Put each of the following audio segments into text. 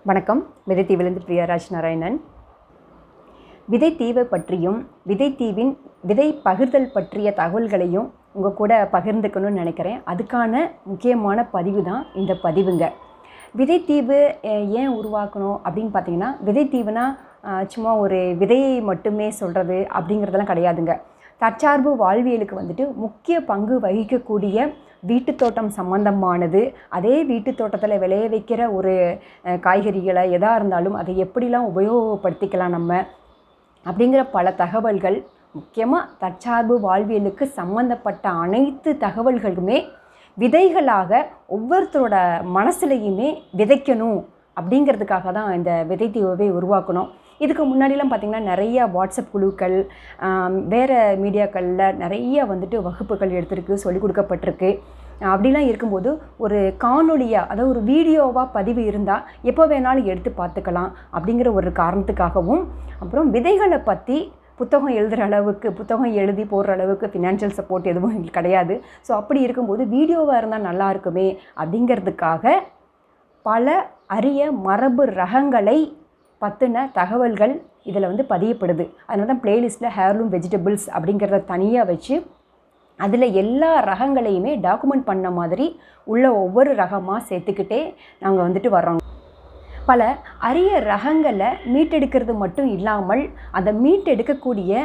வணக்கம். விதைத்தீவிலிருந்து பிரியாராஜ் நாராயணன். விதைத்தீவை பற்றியும் விதைத்தீவின் விதை பகிர்தல் பற்றிய தகவல்களையும் உங்கள் கூட பகிர்ந்துக்கணும்னு நினைக்கிறேன். அதுக்கான முக்கியமான பதிவு தான் இந்த பதிவுங்க. விதைத்தீவு ஏன் உருவாக்கணும் அப்படின்னு பார்த்தீங்கன்னா, விதைத்தீவுனா சும்மா ஒரு விதையை மட்டுமே சொல்கிறது அப்படிங்கிறதெல்லாம் கிடையாதுங்க. தற்சார்பு வாழ்வியலுக்கு முக்கிய பங்கு வகிக்கக்கூடிய வீட்டுத்தோட்டம் சம்பந்தமானது. அதே வீட்டுத்தோட்டத்தில் விளைய வைக்கிற ஒரு காய்கறிகளை எதாக இருந்தாலும் அதை எப்படிலாம் உபயோகப்படுத்திக்கலாம் நம்ம அப்படிங்கிற பல தகவல்கள், முக்கியமாக தற்சார்பு வாழ்வியலுக்கு சம்பந்தப்பட்ட அனைத்து தகவல்களுமே விதைகளாக ஒவ்வொருத்தரோட மனசுலையுமே விதைக்கணும் அப்படிங்கிறதுக்காக தான் இந்த விதைத்தீவை உருவாக்கணும். இதுக்கு முன்னாடிலாம் பார்த்திங்கன்னா நிறையா வாட்ஸ்அப் குழுக்கள், வேறு மீடியாக்களில் நிறைய வகுப்புகள் எடுத்திருக்கு, சொல்லிக் கொடுக்கப்பட்டிருக்கு. அப்படிலாம் இருக்கும்போது ஒரு காணொலியாக, அதாவது ஒரு வீடியோவாக பதிவு இருந்தால் எப்போ வேணாலும் எடுத்து பார்த்துக்கலாம் அப்படிங்கிற ஒரு காரணத்துக்காகவும், அப்புறம் விதைகளை பற்றி புத்தகம் எழுதுகிற அளவுக்கு, புத்தகம் எழுதி போடுற அளவுக்கு ஃபினான்ஷியல் சப்போர்ட் எதுவும் எங்களுக்கு கிடையாது. ஸோ அப்படி இருக்கும்போது வீடியோவாக இருந்தால் நல்லா இருக்குமே அப்படிங்கிறதுக்காக பல அரிய மரபு ரகங்களை பற்றின தகவல்கள் இதில் பதியப்படுது. அதனால தான் பிளேலிஸ்ட்டில் ஹேர்லூம் வெஜிடபிள்ஸ் அப்படிங்கிறத தனியாக வச்சு அதில் எல்லா ரகங்களையுமே டாக்குமெண்ட் பண்ண மாதிரி உள்ள ஒவ்வொரு ரகமாக சேர்த்துக்கிட்டே நாங்கள் வர்றோம். பல அரிய ரகங்களை மீட்டெடுக்கிறது மட்டும் இல்லாமல் அந்த மீட்டெடுக்கக்கூடிய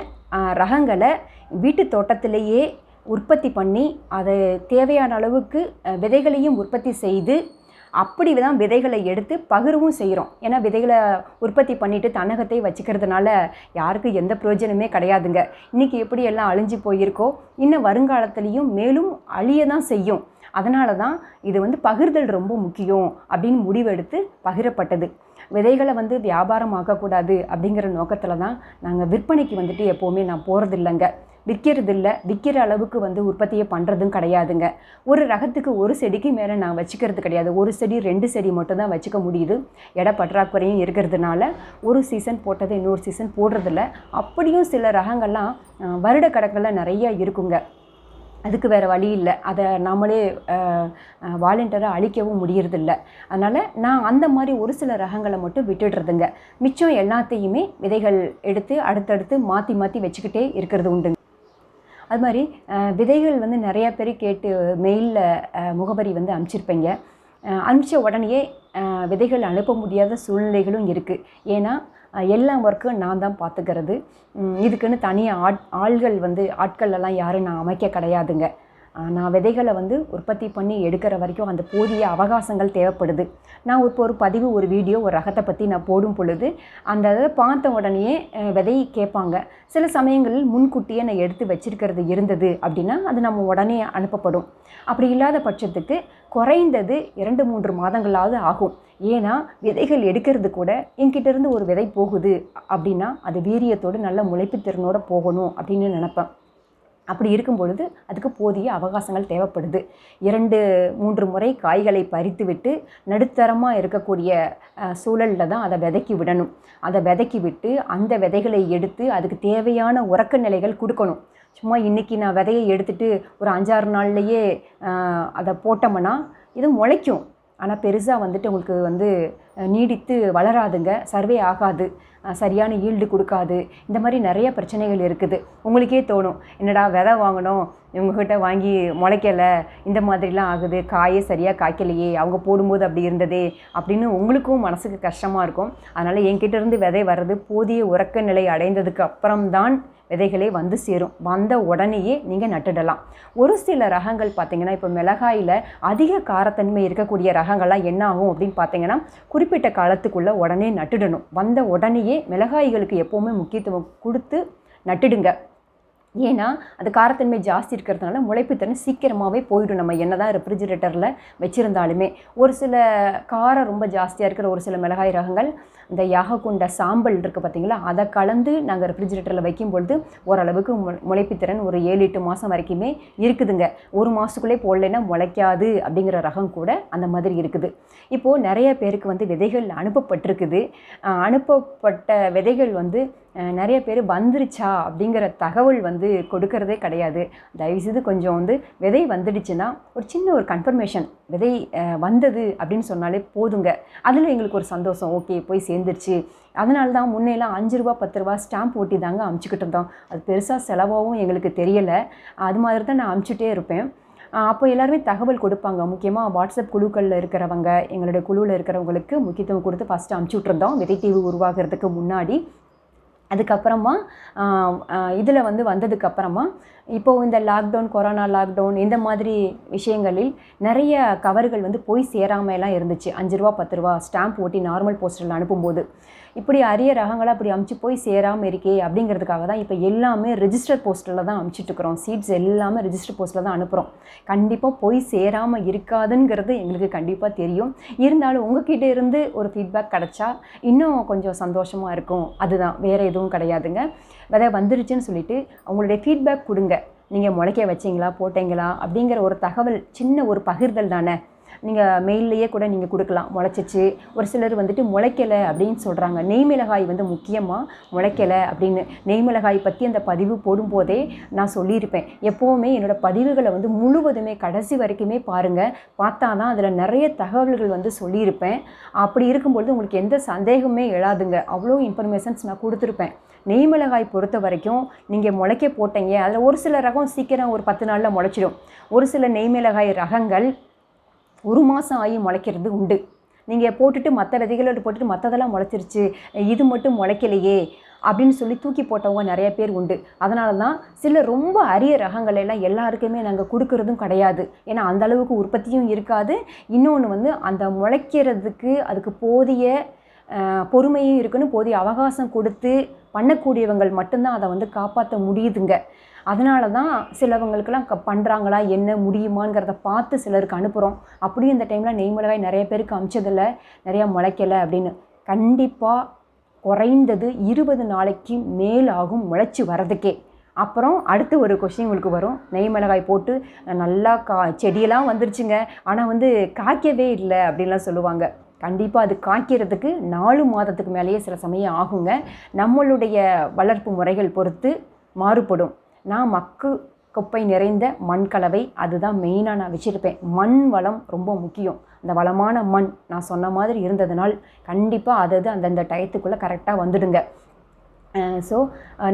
ரகங்களை வீட்டு தோட்டத்திலேயே உற்பத்தி பண்ணி அதை தேவையான அளவுக்கு விதைகளையும் உற்பத்தி செய்து அப்படி தான் விதைகளை எடுத்து பகிரவும் செய்கிறோம். ஏன்னா விதைகளை உற்பத்தி பண்ணிவிட்டு தன்னகத்தை வச்சுக்கிறதுனால யாருக்கும் எந்த பிரயோஜனமே கிடையாதுங்க. இன்றைக்கி எப்படி எல்லாம் அழிஞ்சு போயிருக்கோ, இன்னும் வருங்காலத்துலேயும் மேலும் அழிய தான் செய்யும். அதனால தான் இது பகிர்தல் ரொம்ப முக்கியம் அப்படின்னு முடிவெடுத்து பகிரப்பட்டது. விதைகளை வியாபாரம் ஆக்கக்கூடாது அப்படிங்கிற நோக்கத்தில் தான் நாங்கள் விற்பனைக்கு எப்போவுமே நான் போகிறதில்லைங்க, விற்கிறதில்ல. விற்கிற அளவுக்கு உற்பத்தியை பண்ணுறதும் கிடையாதுங்க. ஒரு ரகத்துக்கு ஒரு செடிக்கு மேலே நான் வச்சுக்கிறது கிடையாது. ஒரு செடி 2 செடி மட்டும் தான் வச்சுக்க முடியுது. இட பற்றாக்குறையும் இருக்கிறதுனால ஒரு சீசன் போட்டதை இன்னொரு சீசன் போடுறதில்ல. அப்படியும் சில ரகங்கள்லாம் வருட கணக்கில் நிறையா இருக்குங்க. அதுக்கு வேறு வழி இல்லை, அதை நம்மளே வாலண்டியராக அழிக்கவும் முடியறதில்ல. அதனால் நான் அந்த மாதிரி ஒரு சில ரகங்களை மட்டும் விட்டுடுறதுங்க. மிச்சம் எல்லாத்தையுமே விதைகள் எடுத்து அடுத்தடுத்து மாற்றி மாற்றி வச்சுக்கிட்டே இருக்கிறது உண்டுங்க. அது மாதிரி விதைகள் நிறையா பேர் கேட்டு மெயிலில் முகவரி அனுப்பிச்சிருப்பீங்க. அனுப்பிச்ச உடனேயே விதைகள் அனுப்ப முடியாத சூழ்நிலைகளும் இருக்குது. ஏன்னா எல்லா ஒர்க்கும் நான் தான் பார்த்துக்கிறது. இதுக்குன்னு தனியாக ஆட்கள் எல்லாம் யாரும் நான் அமைக்க கிடையாதுங்க. நான் விதைகளை உற்பத்தி பண்ணி எடுக்கிற வரைக்கும் அந்த போதிய அவகாசங்கள் தேவைப்படுது. நான் இப்போ ஒரு பதிவு, ஒரு வீடியோ, ஒரு ரகத்தை பற்றி நான் போடும் பொழுது அந்த இதை பார்த்த உடனேயே விதை கேட்பாங்க. சில சமயங்களில் முன்கூட்டியே நான் எடுத்து வச்சிருக்கிறது இருந்தது அப்படின்னா அது நம்ம உடனே அனுப்பப்படும். அப்படி இல்லாத பட்சத்துக்கு குறைந்தது 2-3 மாதங்களாவது ஆகும். ஏன்னா விதைகள் எடுக்கிறது கூட என்கிட்டேருந்து ஒரு விதை போகுது அப்படின்னா அது வீரியத்தோடு நல்ல முளைப்பு திறனோடு போகணும் அப்படின்னு நினப்பேன். அப்படி இருக்கும் பொழுது அதுக்கு போதிய அவகாசங்கள் தேவைப்படுது. 2-3 முறை காய்களை பறித்து விட்டு நடுத்தரமாக இருக்கக்கூடிய சூழலில் தான் அதை விதைக்கி விடணும். அதை விதைக்கி விட்டு அந்த விதைகளை எடுத்து அதுக்கு தேவையான உறக்க நிலைகள் கொடுக்கணும். சும்மா இன்றைக்கி நான் விதையை எடுத்துகிட்டு ஒரு 5-6 நாள்லையே அதை போட்டோம்னா இது முளைக்கும். ஆனால் பெருசாக உங்களுக்கு நீடித்து வளராதுங்க, சர்வே ஆகாது, சரியான ஈல்டு கொடுக்காது. இந்த மாதிரி நிறைய பிரச்சனைகள் இருக்குது. உங்களுக்கே தோணும், என்னடா விதை வாங்கணும், இவங்ககிட்ட வாங்கி முளைக்கலை, இந்த மாதிரிலாம் ஆகுது, காயே சரியாக காய்க்கலையே, அவங்க போடும்போது அப்படி இருந்ததே அப்படின்னு உங்களுக்கும் மனசுக்கு கஷ்டமாக இருக்கும். அதனால் என்கிட்ட இருந்து விதை வர்றது போதிய உறக்க நிலை அடைந்ததுக்கு அப்புறம்தான் விதைகளே சேரும். வந்த உடனேயே நீங்கள் நட்டுடலாம். ஒரு சில ரகங்கள் பார்த்திங்கன்னா, இப்போ மிளகாயில் அதிக காரத்தன்மை இருக்கக்கூடிய ரகங்கள்லாம் என்ன ஆகும் அப்படின்னு பார்த்தீங்கன்னா, குறிப்பிட்ட காலத்துக்குள்ளே உடனே நட்டுடணும். வந்த உடனேயே மிளகாய்களுக்கு எப்போவுமே முக்கியத்துவம் கொடுத்து நட்டுடுங்க. ஏன்னா அது காரத்தன்மை ஜாஸ்தி இருக்கிறதுனால முளைப்புத்திறன் சீக்கிரமாகவே போயிடும். நம்ம என்ன தான் ரெஃப்ரிஜிரேட்டரில் வச்சுருந்தாலுமே ஒரு சில காரம் ரொம்ப ஜாஸ்தியாக இருக்கிற ஒரு சில மிளகாய் ரகங்கள், இந்த யாகக்குண்ட சாம்பல் இருக்குது பார்த்திங்களா, அதை கலந்து நாங்கள் ரெஃப்ரிஜிரேட்டரில் வைக்கும்பொழுது ஓரளவுக்கு முளைப்புத்திறன் ஒரு 7-8 மாதம் வரைக்குமே இருக்குதுங்க. 1 மாதத்துக்குள்ளே போடலைன்னா முளைக்காது அப்படிங்கிற ரகம் கூட அந்த மாதிரி இருக்குது. இப்போது நிறைய பேருக்கு விதைகள் அனுப்பப்பட்டிருக்குது. அனுப்பப்பட்ட விதைகள் நிறைய பேர் வந்துருச்சா அப்படிங்கிற தகவல் வந்து கொடுக்கறதே கிடையாது. தயவுசெய்து கொஞ்சம் வந்து விதை வந்துடுச்சுன்னா ஒரு சின்ன ஒரு கன்ஃபர்மேஷன், விதை வந்தது அப்படின்னு சொன்னாலே போதுங்க. அதில் எங்களுக்கு ஒரு சந்தோஷம், ஓகே போய் சேர்ந்துருச்சு. அதனால தான் முன்னெல்லாம் 5 ரூபா 10 ரூபா ஸ்டாம்ப் ஓட்டி தாங்க அமுச்சிக்கிட்டு இருந்தோம். அது பெருசாக செலவாகவும் எங்களுக்கு தெரியலை. அது மாதிரி தான் நான் அமுச்சிட்டே இருப்பேன். அப்போ எல்லாருமே தகவல் கொடுப்பாங்க. முக்கியமாக வாட்ஸ்அப் குழுக்களில் இருக்கிறவங்க, எங்களுடைய குழுவில் இருக்கிறவங்களுக்கு முக்கியத்துவம் கொடுத்து ஃபஸ்ட்டு அமுச்சு விட்ருந்தோம் விதை தீவு உருவாகிறதுக்கு முன்னாடி. அதுக்கப்புறமா இதில் வந்து வந்ததுக்கப்புறமா இப்போது இந்த லாக்டவுன், கொரோனா லாக்டவுன் இந்த மாதிரி விஷயங்களில் நிறைய கவர்கள் வந்து போய் சேராமையெல்லாம் இருந்துச்சு. 5 ரூபா 10 ரூபா ஸ்டாம்ப் ஓட்டி நார்மல் போஸ்டரில் அனுப்பும்போது இப்படி அரிய ரகங்களாக அப்படி அமுச்சு போய் சேராமல் இருக்கே அப்படிங்கிறதுக்காக தான் இப்போ எல்லாமே ரிஜிஸ்டர் போஸ்டரில் தான் அமுச்சிட்ருக்குறோம். சீட்ஸ் எல்லாமே ரிஜிஸ்டர் போஸ்ட்டில் தான் அனுப்புகிறோம். கண்டிப்பாக போய் சேராமல் இருக்காதுங்கிறது எங்களுக்கு கண்டிப்பாக தெரியும். இருந்தாலும் உங்ககிட்ட இருந்து ஒரு ஃபீட்பேக் கிடச்சா இன்னும் கொஞ்சம் சந்தோஷமாக இருக்கும். அதுதான், வேறு எதுவும் கிடையாதுங்க. விதை வந்துருச்சுன்னு சொல்லிவிட்டு அவங்களுடைய ஃபீட்பேக் கொடுங்க. நீங்கள் முளைக்க வச்சிங்களா, போட்டிங்களா அப்படிங்கிற ஒரு தகவல், சின்ன ஒரு பகிர்தல் தானே. நீங்கள் மெயில்லையே கூட நீங்கள் கொடுக்கலாம், முளைச்சிச்சு. ஒரு சிலர் வந்துட்டு முளைக்கலை அப்படின்னு சொல்கிறாங்க. நெய்மிளகாய் வந்து முக்கியமாக முளைக்கலை அப்படின்னு நெய்மிளகாய் பற்றி அந்த பதிவு போடும்போதே நான் சொல்லியிருப்பேன். எப்போவுமே என்னோடய பதிவுகளை வந்து முழுவதுமே கடைசி வரைக்குமே பாருங்கள். பார்த்தா தான் அதில் நிறைய தகவல்கள் வந்து சொல்லியிருப்பேன். அப்படி இருக்கும்பொழுது உங்களுக்கு எந்த சந்தேகமே எழாதுங்க. அவ்வளோ இன்ஃபர்மேஷன்ஸ் நான் கொடுத்துருப்பேன். நெய்மிளகாய் பொறுத்த வரைக்கும் நீங்கள் முளைக்க போட்டீங்க, அதில் ஒரு சில ரகம் சீக்கிரம் ஒரு 10 நாளில் முளைச்சிடும். ஒரு சில நெய்மிளகாய் ரகங்கள் 1 மாதம் ஆகி முளைக்கிறது உண்டு. நீங்கள் போட்டுட்டு மற்ற விதைகளோடு போட்டுட்டு மற்றதெல்லாம் முளைச்சிருச்சு, இது மட்டும் முளைக்கலையே அப்படின்னு சொல்லி தூக்கி போட்டவங்க நிறைய பேர் உண்டு. அதனால தான் சில ரொம்ப அரிய ரகங்கள் எல்லாம் எல்லாருக்குமே நாங்கள் கொடுக்கறதும் கிடையாது. ஏன்னா அந்தளவுக்கு உற்பத்தியும் இருக்காது. இன்னொன்று வந்து அந்த முளைக்கிறதுக்கு அதுக்கு போதிய பொறுமையும் இருக்குன்னு, போதிய அவகாசம் கொடுத்து பண்ணக்கூடியவங்கள் மட்டும்தான் அதை வந்து காப்பாற்ற முடியுதுங்க. அதனால தான் சிலவங்களுக்கெல்லாம் பண்ணுறாங்களா என்ன முடியுமாங்கிறத பார்த்து சிலருக்கு அனுப்புகிறோம். அப்படியும் இந்த டைமில் நெய்மிளகாய் நிறைய பேருக்கு அமிச்சதில் நிறையா முளைக்கலை அப்படின்னு. கண்டிப்பாக குறைந்தது 20 நாளைக்கு மேல் ஆகும் முளைச்சி வர்றதுக்கே. அப்புறம் அடுத்து ஒரு கொஸ்டின் உங்களுக்கு வரும், நெய்மிளகாய் போட்டு நல்லா செடியெல்லாம் வந்துருச்சுங்க, ஆனால் வந்து காய்க்கவே இல்லை அப்படின்லாம் சொல்லுவாங்க. கண்டிப்பாக அது காய்க்கிறதுக்கு 4 மாதத்துக்கு மேலேயே சில சமயம் ஆகுங்க. நம்மளுடைய வளர்ப்பு முறைகள் பொறுத்து மாறுபடும். நான் மக்கு குப்பை நிறைந்த மண் கலவை அதுதான் மெயினாக நான் வச்சுருப்பேன். மண் வளம் ரொம்ப முக்கியம். அந்த வளமான மண் நான் சொன்ன மாதிரி இருந்ததுனால் கண்டிப்பாக அது அந்தந்த டயத்துக்குள்ளே கரெக்டாக வந்துடுங்க. ஸோ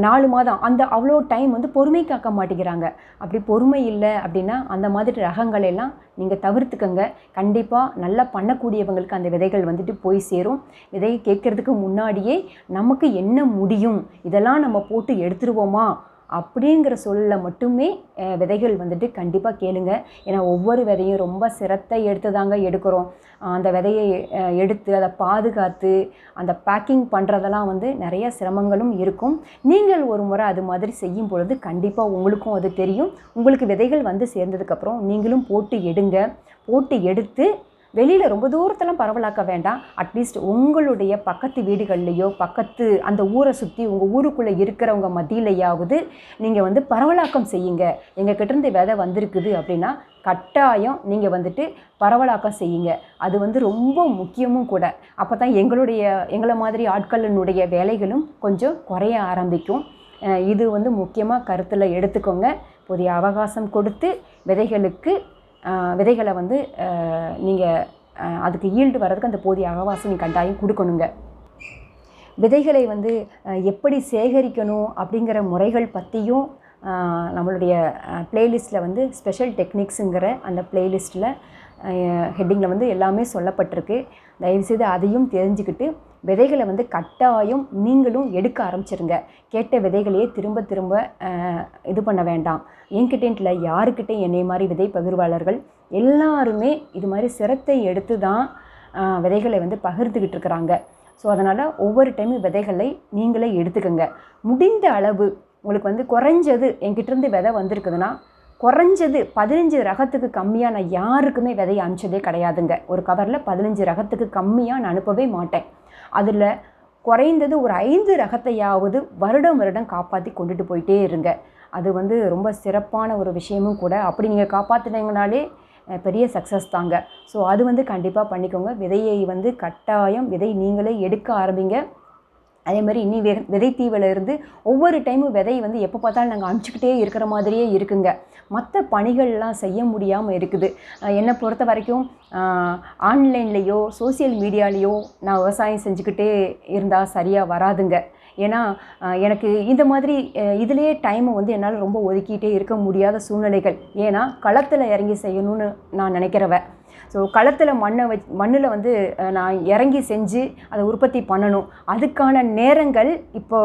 4 மாதம் அந்த அவ்வளோ டைம் வந்து பொறுமை காக்க மாட்டேங்கிறாங்க. அப்படி பொறுமை இல்லை அப்படின்னா அந்த மாதிரி ரகங்கள் எல்லாம் நீங்கள் தவிர்த்துக்கங்க. கண்டிப்பாக நல்லா பண்ணக்கூடியவங்களுக்கு அந்த விதைகள் வந்துட்டு போய் சேரும். விதை கேட்குறதுக்கு முன்னாடியே நமக்கு என்ன முடியும், இதெல்லாம் நம்ம போட்டு எடுத்துருவோமா அப்படிங்கிற சொல்ல மட்டுமே விதைகள் வந்துட்டு கண்டிப்பாக கேளுங்க. ஏன்னா ஒவ்வொரு விதையும் ரொம்ப சிரத்தை எடுத்து தாங்க எடுக்கிறோம். அந்த விதையை எடுத்து அதை பாதுகாத்து அந்த பேக்கிங் பண்ணுறதெல்லாம் வந்து நிறைய சிரமங்களும் இருக்கும். நீங்கள் ஒரு முறை அது மாதிரி செய்யும் பொழுது கண்டிப்பாக உங்களுக்கும் அது தெரியும். உங்களுக்கு விதைகள் வந்து சேர்ந்ததுக்கப்புறம் நீங்களும் போட்டு எடுங்க. போட்டு எடுத்து வெளியில் ரொம்ப தூரத்தெல்லாம் பரவலாக்க வேண்டாம். அட்லீஸ்ட் உங்களுடைய பக்கத்து வீடுகள்லையோ பக்கத்து அந்த ஊரை சுற்றி உங்கள் ஊருக்குள்ளே இருக்கிறவங்க மத்தியிலையாவது நீங்கள் வந்து பரவலாக்கம் செய்யுங்க. எங்கள் கிட்டேருந்து விதை வந்திருக்குது அப்படின்னா கட்டாயம் நீங்கள் வந்துட்டு பரவலாக்கம் செய்யுங்க. அது வந்து ரொம்ப முக்கியமும் கூட. அப்போ தான் எங்களை மாதிரி ஆட்களினுடைய வேலைகளும் கொஞ்சம் குறைய ஆரம்பிக்கும். இது வந்து முக்கியமாக கருத்தில் எடுத்துக்கோங்க. போதிய அவகாசம் கொடுத்து விதைகளை வந்து நீங்கள் அதுக்கு ஈல்டு வர்றதுக்கு அந்த போதிய அவகாசம் நீங்கள் கட்டாயம் கொடுக்கணுங்க. விதைகளை வந்து எப்படி சேகரிக்கணும் அப்படிங்கிற முறைகள் பற்றியும் நம்மளுடைய ப்ளேலிஸ்ட்டில் வந்து ஸ்பெஷல் டெக்னிக்ஸுங்கிற அந்த ப்ளேலிஸ்ட்டில் ஹெட்டிங்கில் வந்து எல்லாமே சொல்லப்பட்டிருக்கு. தயவுசெய்து அதையும் தெரிஞ்சுக்கிட்டு விதைகளை வந்து கட்டாயம் நீங்களும் எடுக்க ஆரம்பிச்சிருங்க. கேட்ட விதைகளையே திரும்ப திரும்ப இது பண்ண வேண்டாம். என்கிட்டேன்ட்டில் யாருக்கிட்டே என்னை மாதிரி விதை பகிர்வாளர்கள் எல்லாருமே இது மாதிரி சிரத்தை எடுத்து தான் விதைகளை வந்து பகிர்ந்துக்கிட்டு இருக்கிறாங்க. ஸோ அதனால் ஒவ்வொரு டைமும் விதைகளை நீங்களே எடுத்துக்கோங்க. முடிந்த அளவு உங்களுக்கு வந்து குறைஞ்சது என்கிட்டேருந்து விதை வந்திருக்குதுன்னா குறைஞ்சது 15 ரகத்துக்கு கம்மியாக நான் யாருக்குமே விதையை அனுப்பிச்சதே கிடையாதுங்க. ஒரு கவரில் 15 ரகத்துக்கு கம்மியாக நான் அனுப்பவே மாட்டேன். அதில் குறைந்தது ஒரு 5 ரகத்தையாவது வருடம் காப்பாற்றி கொண்டுட்டு போயிட்டே இருங்க. அது வந்து ரொம்ப சிறப்பான ஒரு விஷயமும் கூட. அப்படி நீங்கள் காப்பாற்றினீங்கனாலே பெரிய சக்ஸஸ் தாங்க. ஸோ அது வந்து கண்டிப்பாக பண்ணிக்கோங்க. விதையை வந்து கட்டாயம் விதை நீங்களே எடுக்க ஆரம்பிங்க. அதே மாதிரி இனி விதைத்தீவில் இருந்து ஒவ்வொரு டைமும் விதை வந்து எப்போ பார்த்தாலும் நாங்கள் அனுப்பிச்சிக்கிட்டே இருக்கிற மாதிரியே இருக்குங்க. மற்ற பணிகள்லாம் செய்ய முடியாமல் இருக்குது. என்னை பொறுத்த வரைக்கும் ஆன்லைன்லேயோ சோசியல் மீடியாலேயோ நான் விவசாயம் செஞ்சுக்கிட்டே இருந்தால் சரியாக வராதுங்க. ஏன்னா எனக்கு இந்த மாதிரி இதிலே டைமை வந்து என்னால் ரொம்ப ஒதுக்கிட்டே இருக்க முடியாத சூழ்நிலைகள். ஏன்னா களத்தில் இறங்கி செய்யணும்னு நான் நினைக்கிறவ. ஸோ களத்தில் மண்ணில் வந்து நான் இறங்கி செஞ்சு அதை உற்பத்தி பண்ணணும். அதுக்கான நேரங்கள் இப்போ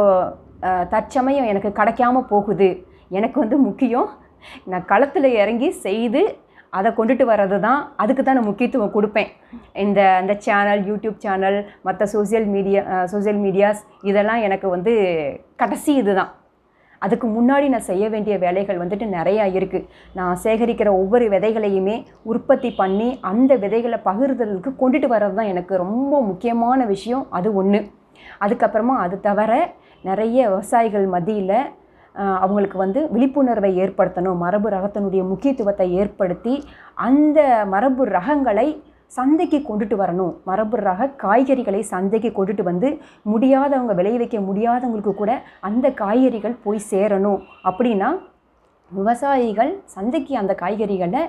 தற்சமயம் எனக்கு கிடைக்காமல் போகுது. எனக்கு வந்து முக்கியம் நான் களத்தில் இறங்கி செய்து அதை கொண்டுட்டு வர்றது தான். அதுக்கு தான் நான் முக்கியத்துவம் கொடுப்பேன். அந்த சேனல், யூடியூப் சேனல், மற்ற சோசியல் மீடியாஸ் இதெல்லாம் எனக்கு வந்து கடைசி இது தான். அதுக்கு முன்னாடி நான் செய்ய வேண்டிய வேலைகள் வந்துட்டு நிறையா இருக்குது. நான் சேகரிக்கிற ஒவ்வொரு விதைகளையுமே உற்பத்தி பண்ணி அந்த விதைகளை பகிர்தலுக்கு கொண்டுட்டு வர்றது தான் எனக்கு ரொம்ப முக்கியமான விஷயம். அது ஒன்று. அதுக்கப்புறமா அது தவிர நிறைய விவசாயிகள் மத்தியில் அவங்களுக்கு வந்து விழிப்புணர்வை ஏற்படுத்தணும். மரபு ரகத்தினுடைய முக்கியத்துவத்தை ஏற்படுத்தி அந்த மரபு ரகங்களை சந்தைக்கு கொண்டுட்டு வரணும். மரபு ரக காய்கறிகளை சந்தைக்கு கொண்டுட்டு வந்து முடியாதவங்க, விளைவிக்க முடியாதவங்களுக்கு கூட அந்த காய்கறிகள் போய் சேரணும். அப்படின்னா விவசாயிகள் சந்தைக்கு அந்த காய்கறிகளை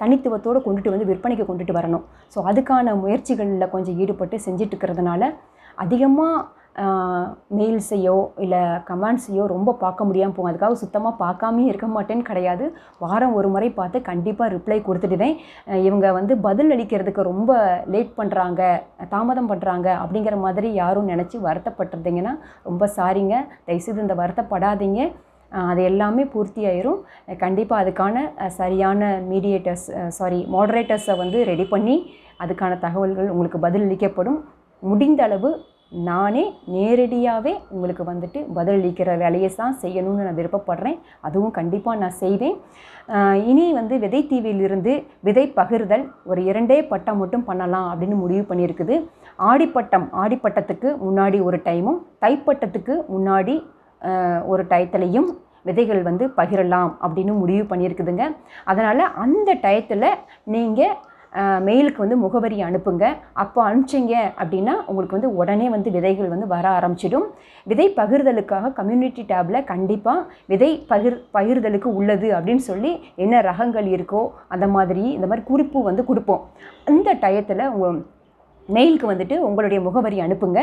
தனித்துவத்தோடு கொண்டுட்டு வந்து விற்பனைக்கு கொண்டுட்டு வரணும். ஸோ அதுக்கான முயற்சிகளில் கொஞ்சம் ஈடுபட்டு செஞ்சிட்டு இருக்கிறதுனால அதிகமாக மெயில்ஸையோ இல்லை கமெண்ட்ஸையோ ரொம்ப பார்க்க முடியாமல் போகும். அதுக்காக சுத்தமாக பார்க்காமே இருக்க மாட்டேன்னு கிடையாது. வாரம் ஒரு முறை பார்த்து கண்டிப்பாக ரிப்ளை கொடுத்துடுவேன். இவங்க வந்து பதில் அளிக்கிறதுக்கு ரொம்ப லேட் பண்ணுறாங்க, தாமதம் பண்ணுறாங்க அப்படிங்கிற மாதிரி யாரும் நினச்சி வருத்தப்பட்டிருந்தீங்கன்னா ரொம்ப சாரிங்க. தயவுசெய்து இந்த வருத்தப்படாதீங்க. அது எல்லாமே பூர்த்தி ஆயிரும். கண்டிப்பாக அதுக்கான சரியான மாடரேட்டர்ஸை வந்து ரெடி பண்ணி அதுக்கான தகவல்கள் உங்களுக்கு பதிலளிக்கப்படும். முடிந்த அளவு நானே நேரடியாகவே உங்களுக்கு வந்துட்டு பதிலளிக்கிற வேலையை தான் செய்யணும்னு நான் விருப்பப்படுறேன். அதுவும் கண்டிப்பாக நான் செய்வேன். இனி வந்து விதைத்தீவிலிருந்து விதை பகிர்தல் ஒரு 2 பட்டம் மட்டும் பண்ணலாம் அப்படின்னு முடிவு பண்ணியிருக்குது. ஆடிப்பட்டத்துக்கு முன்னாடி ஒரு டைமும் தைப்பட்டத்துக்கு முன்னாடி ஒரு டயத்துலையும் விதைகள் வந்து பகிரலாம் அப்படின்னு முடிவு பண்ணியிருக்குதுங்க. அதனால் அந்த டயத்தில் நீங்கள் மெயிலுக்கு வந்து முகவரி அனுப்புங்க. அப்போ அனுப்பிச்சிங்க அப்படின்னா உங்களுக்கு வந்து உடனே வந்து விதைகள் வந்து வர ஆரம்பிச்சிடும். விதை பகிர்தலுக்காக கம்யூனிட்டி டேப்பில் கண்டிப்பாக விதை பகிர்தலுக்கு உள்ளது அப்படின்னு சொல்லி என்ன ரகங்கள் இருக்கோ அந்த மாதிரி இந்த மாதிரி குறிப்பு வந்து கொடுப்போம். அந்த டயத்தில் உங்கள் மெயிலுக்கு வந்துட்டு உங்களுடைய முகவரி அனுப்புங்க.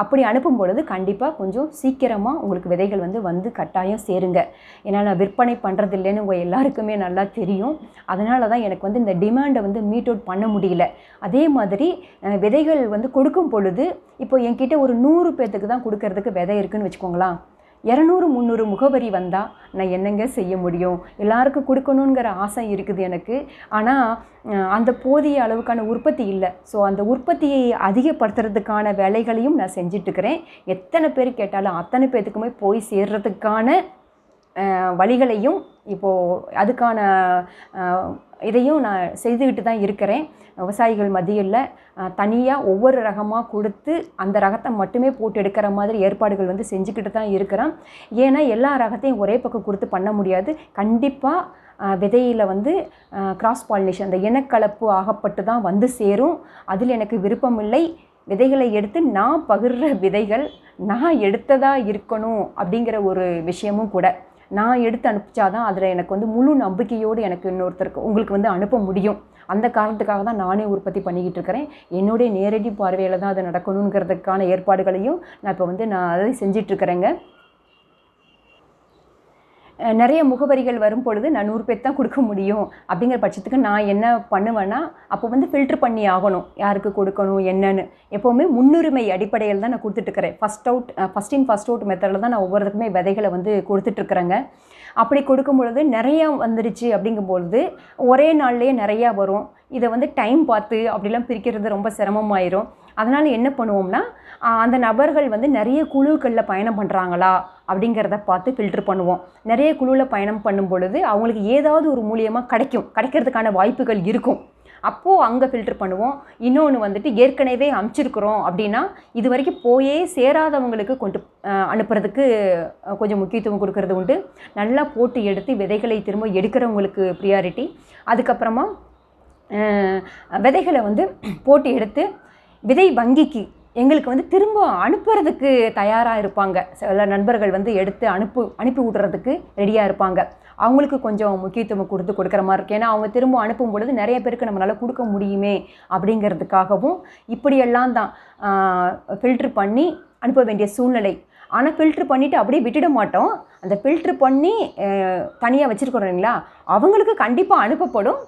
அப்படி அனுப்பும் பொழுது கண்டிப்பாக கொஞ்சம் சீக்கிரமாக உங்களுக்கு விதைகள் வந்து கட்டாயம் சேருங்க. ஏன்னா நான் விற்பனை பண்ணுறதில்லைன்னு உங்கள் எல்லாருக்குமே நல்லா தெரியும். அதனால தான் எனக்கு வந்து இந்த டிமாண்டை வந்து மீட் அவுட் பண்ண முடியல. அதே மாதிரி விதைகள் வந்து கொடுக்கும் பொழுது இப்போ என்கிட்ட ஒரு 100 பேர்த்துக்கு தான் கொடுக்கறதுக்கு விதை இருக்குதுன்னு வச்சுக்கோங்களேன். 200-300 முகவரி வந்தால் நான் என்னங்க செய்ய முடியும்? எல்லாருக்கும் கொடுக்கணுங்கிற ஆசை இருக்குது எனக்கு. ஆனால் அந்த போதிய அளவுக்கான உற்பத்தி இல்லை. ஸோ அந்த உற்பத்தியை அதிகப்படுத்துறதுக்கான வேலைகளையும் நான் செஞ்சிட்ருக்கிறேன். எத்தனை பேர் கேட்டாலும் அத்தனை பேர்த்துக்குமே போய் சேர்றதுக்கான வழிகளையும் இப்போது அதுக்கான இதையும் நான் செய்துக்கிட்டு தான் இருக்கிறேன். விவசாயிகள் மத்தியில் தனியாக ஒவ்வொரு ரகமாக கொடுத்து அந்த ரகத்தை மட்டுமே போட்டு எடுக்கிற மாதிரி ஏற்பாடுகள் வந்து செஞ்சுக்கிட்டு தான் இருக்கிறேன். ஏன்னா எல்லா ரகத்தையும் ஒரே பக்கம் கொடுத்து பண்ண முடியாது. கண்டிப்பாக விதையில் வந்து கிராஸ் பாலினேஷன், அந்த இனக்கலப்பு ஆகப்பட்டு தான் வந்து சேரும். அதில் எனக்கு விருப்பமில்லை. விதைகளை எடுத்து நான் பகிர்ற விதைகள் நான் எடுத்ததாக இருக்கணும் அப்படிங்கிற ஒரு விஷயமும் கூட. நான் எடுத்து அனுப்பிச்சாதான் அதில் எனக்கு வந்து முழு நம்பிக்கையோடு எனக்கு உங்களுக்கு வந்து அனுப்ப முடியும். அந்த காரணத்துக்காக தான் நானே உற்பத்தி பண்ணிக்கிட்டு இருக்கிறேன். என்னுடைய நேரடி பார்வையில் தான் அது நடக்கணுங்கிறதுக்கான ஏற்பாடுகளையும் நான் அதை செஞ்சிட்ருக்கிறேங்க. நிறைய முகவரிகள் வரும் பொழுது நான் 100 பேர் தான் கொடுக்க முடியும். அப்படிங்கிற பட்சத்துக்கு நான் என்ன பண்ணுவேன்னா, அப்போ வந்து ஃபில்ட்ரு பண்ணி ஆகணும் யாருக்கு கொடுக்கணும் என்னன்னு. எப்போவுமே முன்னுரிமை அடிப்படையில் தான் நான் கொடுத்துட்ருக்கிறேன். ஃபஸ்ட் இன் ஃபஸ்ட் அவுட் மெத்தடில் தான் நான் ஒவ்வொருத்துக்குமே விதைகளை வந்து கொடுத்துட்ருக்குறேங்க. அப்படி கொடுக்கும் பொழுது நிறையா வந்துடுச்சு அப்படிங்கும்பொழுது ஒரே நாள்லேயே நிறையா வரும். இதை வந்து டைம் பார்த்து அப்படிலாம் பிரிக்கிறது ரொம்ப சிரமமாயிரும். அதனால் என்ன பண்ணுவோம்னா, அந்த நபர்கள் வந்து நிறைய குழுக்களில் பயணம் பண்ணுறாங்களா அப்படிங்கிறத பார்த்து ஃபில்ட்ரு பண்ணுவோம். நிறைய குழுவில் பயணம் பண்ணும் பொழுது அவங்களுக்கு ஏதாவது ஒரு மூலியமாக கிடைக்கிறதுக்கான வாய்ப்புகள் இருக்கும். அப்போது அங்கே ஃபில்ட்ரு பண்ணுவோம். இன்னொன்று வந்துட்டு ஏற்கனவே அனுப்பிச்சிருக்கிறோம் அப்படின்னா இது வரைக்கும் போயே சேராதவங்களுக்கு அனுப்புறதுக்கு கொஞ்சம் முக்கியத்துவம் கொடுக்கறது உண்டு. நல்லா போட்டு எடுத்து விதைகளை திரும்ப எடுக்கிறவங்களுக்கு ப்ரியாரிட்டி. அதுக்கப்புறமா விதைகளை வந்து போட்டு எடுத்து விதை வங்கிக்கு எங்களுக்கு வந்து திரும்ப அனுப்புறதுக்கு தயாராக இருப்பாங்க. சில நண்பர்கள் வந்து எடுத்து அனுப்பி விட்றதுக்கு ரெடியாக இருப்பாங்க. அவங்களுக்கு கொஞ்சம் முக்கியத்துவம் கொடுக்குற மாதிரி இருக்குது. ஏன்னா அவங்க திரும்ப அனுப்பும் பொழுது நிறைய பேருக்கு நம்மளால் கொடுக்க முடியுமே அப்படிங்கிறதுக்காகவும் இப்படியெல்லாம் தான் ஃபில்ட்ரு பண்ணி அனுப்ப வேண்டிய சூழ்நிலை. ஆனால் ஃபில்ட்ரு பண்ணிவிட்டு அப்படியே விட்டுட மாட்டோம். அந்த ஃபில்ட்ரு பண்ணி தனியாக வச்சுருக்கோம் இல்லைங்களா, அவங்களுக்கு கண்டிப்பாக அனுப்பப்படும்.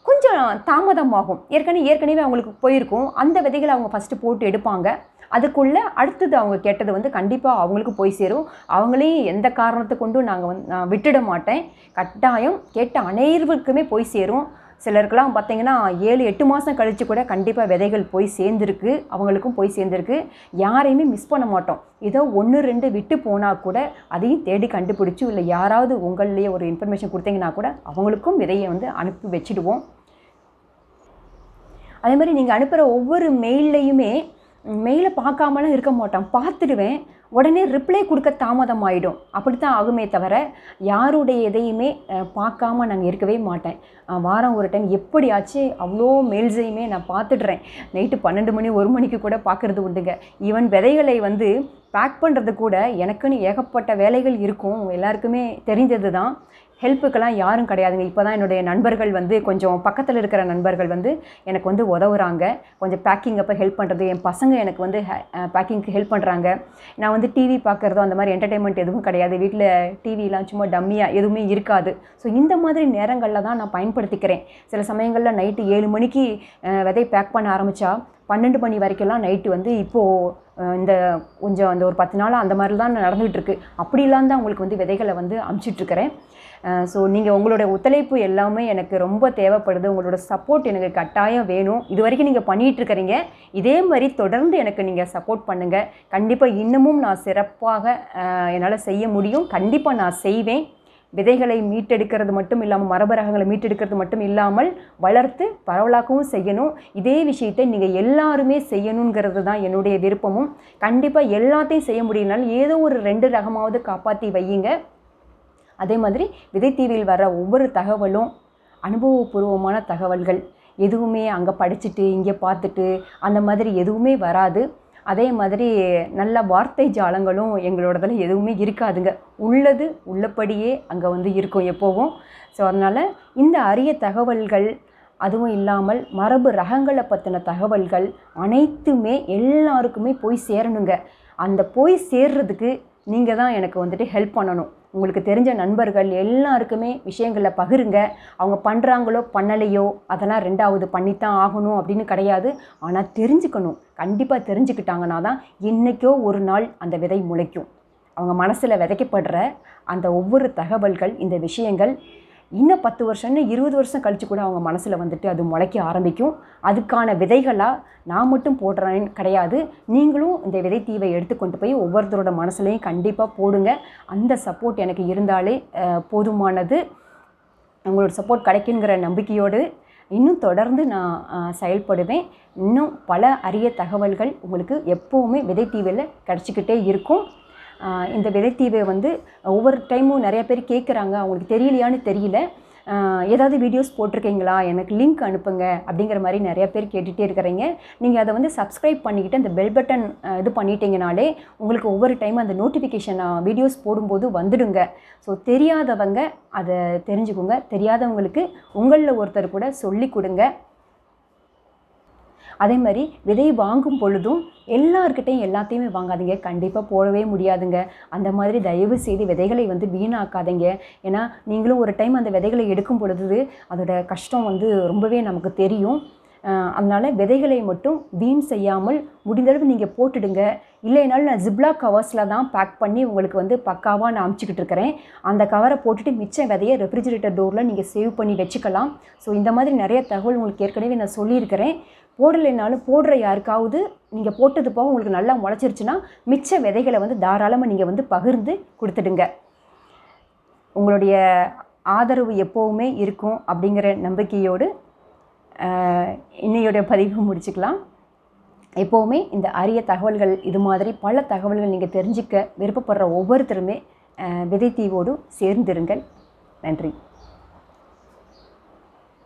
கொஞ்சம் தாமதமாகும். ஏற்கனவே அவங்களுக்கு போயிருக்கும். அந்த விதைகளை அவங்க ஃபஸ்ட்டு போட்டு எடுப்பாங்க. அதுக்குள்ளே அடுத்தது அவங்க கேட்டது வந்து கண்டிப்பாக அவங்களுக்கு போய் சேரும். அவங்களையும் எந்த காரணத்தை கொண்டும் நான் விட்டுட மாட்டேன். கட்டாயம் கேட்ட அனைவருக்குமே போய் சேரும். சிலருக்கெல்லாம் பார்த்திங்கன்னா 7-8 மாதம் கழித்து கூட கண்டிப்பாக விதைகள் போய் சேர்ந்துருக்கு. அவங்களுக்கும் போய் சேர்ந்துருக்கு. யாரையுமே மிஸ் பண்ண மாட்டோம். ஏதோ 1-2 விட்டு போனால் கூட அதையும் தேடி கண்டுபிடிச்சி, இல்லை யாராவது உங்கள்லேயே ஒரு இன்ஃபர்மேஷன் கொடுத்தீங்கன்னா கூட அவங்களுக்கும் விதையை வந்து அனுப்பி வச்சுடுவோம். அதே மாதிரி நீங்கள் அனுப்புகிற ஒவ்வொரு மெயிலை பார்க்காமலாம் இருக்க மாட்டோம். பார்த்துடுவேன். உடனே ரிப்ளை கொடுக்க தாமதம் ஆகிடும். அப்படி தான் ஆகுமே தவிர யாருடைய எதையுமே பார்க்காம நாங்கள் இருக்கவே மாட்டேன். வாரம் ஒரு டைம் எப்படியாச்சு அவ்வளோ மெயில்ஸையுமே நான் பார்த்துடுறேன். நைட்டு 12 மணி 1 மணிக்கு கூட பார்க்குறது உண்டுங்க. ஈவன் விதைகளை வந்து பேக் பண்ணுறது கூட எனக்குன்னு ஏகப்பட்ட வேலைகள் இருக்கும். எல்லாருக்குமே தெரிஞ்சது தான். ஹெல்ப்புக்கெல்லாம் யாரும் கிடையாதுங்க. இப்போ தான் என்னுடைய நண்பர்கள் வந்து கொஞ்சம் பக்கத்தில் இருக்கிற நண்பர்கள் வந்து எனக்கு வந்து உதவுறாங்க. கொஞ்சம் பேக்கிங் அப்போ ஹெல்ப் பண்ணுறது, என் பசங்க எனக்கு வந்து பேக்கிங்க்கு ஹெல்ப் பண்ணுறாங்க. நான் வந்து டிவி பார்க்குறதோ அந்த மாதிரி என்டர்டெயின்மெண்ட் எதுவும் கிடையாது. வீட்டில் டிவிலாம் சும்மா டம்மியாக எதுவுமே இருக்காது. ஸோ இந்த மாதிரி நேரங்களில் தான் நான் பயன்படுத்திக்கிறேன். சில சமயங்களில் நைட்டு 7 மணிக்கு விதை பேக் பண்ண ஆரம்பித்தா 12 மணி வரைக்கும்லாம் நைட்டு வந்து இப்போது இந்த ஒரு 10 நாளாக அந்த மாதிரி தான் நடந்துகிட்ருக்கு. அப்படிலாம் தான் உங்களுக்கு வந்து விதைகளை வந்து அமுச்சிட்ருக்கிறேன். ஸோ நீங்கள் உங்களோட ஒத்துழைப்பு எல்லாமே எனக்கு ரொம்ப தேவைப்படுது. உங்களோட சப்போர்ட் எனக்கு கட்டாயம் வேணும். இது வரைக்கும் நீங்கள் பண்ணிகிட்ருக்கிறீங்க. இதே மாதிரி தொடர்ந்து எனக்கு நீங்கள் சப்போர்ட் பண்ணுங்கள். கண்டிப்பாக இன்னமும் நான் சிறப்பாக என்னால் செய்ய முடியும். கண்டிப்பாக நான் செய்வேன். விதைகளை மீட்டெடுக்கிறது மட்டும் இல்லாமல், மரபு ரகங்களை மீட்டெடுக்கிறது மட்டும் இல்லாமல் வளர்த்து பரவலாக்கவும் செய்யணும். இதே விஷயத்தை நீங்கள் எல்லாருமே செய்யணுங்கிறது தான் என்னுடைய விருப்பமும். கண்டிப்பாக எல்லாத்தையும் செய்ய முடியும்னாலும் ஏதோ ஒரு 2 ரகமாவது காப்பாற்றி வையுங்க. அதே மாதிரி விதைத்தீவில் வர ஒவ்வொரு தகவலும் அனுபவபூர்வமான தகவல்கள். எதுவுமே அங்கே படிச்சுட்டு இங்கே பார்த்துட்டு அந்த மாதிரி எதுவுமே வராது. அதே மாதிரி நல்ல வார்த்தை ஜாலங்களும் எங்களோடதில் எதுவுமே இருக்காதுங்க. உள்ளது உள்ளபடியே அங்கே வந்து இருக்கும் எப்போவும். ஸோ அதனால் இந்த அரிய தகவல்கள், அதுவும் இல்லாமல் மரபு ரகங்களை பற்றின தகவல்கள் அனைத்துமே எல்லாருக்குமே போய் சேரணுங்க. அந்த போய் சேர்றதுக்கு நீங்கள் தான் எனக்கு வந்துட்டு ஹெல்ப் பண்ணணும். உங்களுக்கு தெரிஞ்ச நண்பர்கள் எல்லாருக்குமே விஷயங்களை பகிருங்க. அவங்க பண்ணுறாங்களோ பண்ணலையோ அதெல்லாம் 2வது பண்ணித்தான் ஆகணும் அப்படின்னு கிடையாது. ஆனால் தெரிஞ்சுக்கணும். கண்டிப்பாக தெரிஞ்சுக்கிட்டாங்கன்னா தான் இன்றைக்கோ ஒரு நாள் அந்த விதை முளைக்கும். அவங்க மனசில் விதைக்கப்படுற அந்த ஒவ்வொரு தகவல்கள், இந்த விஷயங்கள் இன்னும் 10 வருஷம்னு 20 வருஷம் கழித்து கூட அவங்க மனசில் வந்துட்டு அது முளைக்க ஆரம்பிக்கும். அதுக்கான விதைகளாக நான் மட்டும் போடுறேன்னு கிடையாது. நீங்களும் இந்த விதைத்தீவை எடுத்துக்கொண்டு போய் ஒவ்வொருத்தரோட மனசுலையும் கண்டிப்பாக போடுங்க. அந்த சப்போர்ட் எனக்கு இருந்தாலே போதுமானது. உங்களோட சப்போர்ட் கிடைக்குங்கிற நம்பிக்கையோடு இன்னும் தொடர்ந்து நான் செயல்படுவேன். இன்னும் பல அரிய தகவல்கள் உங்களுக்கு எப்போவுமே விதைத்தீவில் கிடச்சிக்கிட்டே இருக்கும். இந்த விதைத்தீவை வந்து ஒவ்வொரு டைமும் நிறைய பேர் கேட்குறாங்க. அவங்களுக்கு தெரியலையான்னு தெரியல. ஏதாவது வீடியோஸ் போட்டிருக்கீங்களா, எனக்கு லிங்க் அனுப்புங்க அப்படிங்கிற மாதிரி நிறைய பேர் கேட்டுகிட்டே இருக்கிறீங்க. நீங்கள் அதை வந்து சப்ஸ்கிரைப் பண்ணிக்கிட்டு அந்த பெல் பட்டன் இது பண்ணிட்டீங்கனாலே உங்களுக்கு ஒவ்வொரு டைமும் அந்த நோட்டிஃபிகேஷன் வீடியோஸ் போடும்போது வந்துடுங்க. ஸோ தெரியாதவங்க அதை தெரிஞ்சுக்கோங்க. தெரியாதவங்களுக்கு உங்களில் ஒருத்தர் கூட சொல்லி கொடுங்க. அதே மாதிரி விதை வாங்கும் பொழுதும் எல்லார்கிட்டையும் எல்லாத்தையுமே வாங்காதீங்க. கண்டிப்பாக போடவே முடியாதுங்க. அந்த மாதிரி தயவு செய்து விதைகளை வந்து வீணாக்காதீங்க. ஏன்னா நீங்களும் ஒரு டைம் அந்த விதைகளை எடுக்கும் பொழுது அதோட கஷ்டம் வந்து ரொம்பவே நமக்கு தெரியும். அதனால் விதைகளை மட்டும் வீண் செய்யாமல் முடிந்தளவு நீங்கள் போட்டுடுங்க. இல்லைனாலும் நான் ஜிப்லாக் கவர்ஸில் தான் பேக் பண்ணி உங்களுக்கு வந்து பக்காவாக நான் அமுச்சிக்கிட்டு இருக்கிறேன். அந்த கவரை போட்டுட்டு மிச்ச விதையை ரெஃப்ரிஜிரேட்டர் டோரில் நீங்கள் சேவ் பண்ணி வச்சுக்கலாம். ஸோ இந்த மாதிரி நிறைய தகவல் உங்களுக்கு ஏற்கனவே நான் சொல்லியிருக்கிறேன். போடலைனாலும் போடுற யாருக்காவது நீங்கள் போட்டது போக உங்களுக்கு நல்லா முளைச்சிருச்சுன்னா மிச்ச விதைகளை வந்து தாராளமாக நீங்கள் வந்து பகிர்ந்து கொடுத்துடுங்க. உங்களுடைய ஆதரவு எப்போவுமே இருக்கும் அப்படிங்கிற நம்பிக்கையோடு இன்னையோட பதிவு முடிச்சுக்கலாம். எப்போவுமே இந்த அரிய தகவல்கள், இது மாதிரி பல தகவல்கள் நீங்கள் தெரிஞ்சுக்க விருப்பப்படுற ஒவ்வொருத்தருமே விதைத்தீவோடு சேர்ந்திருங்கள். நன்றி.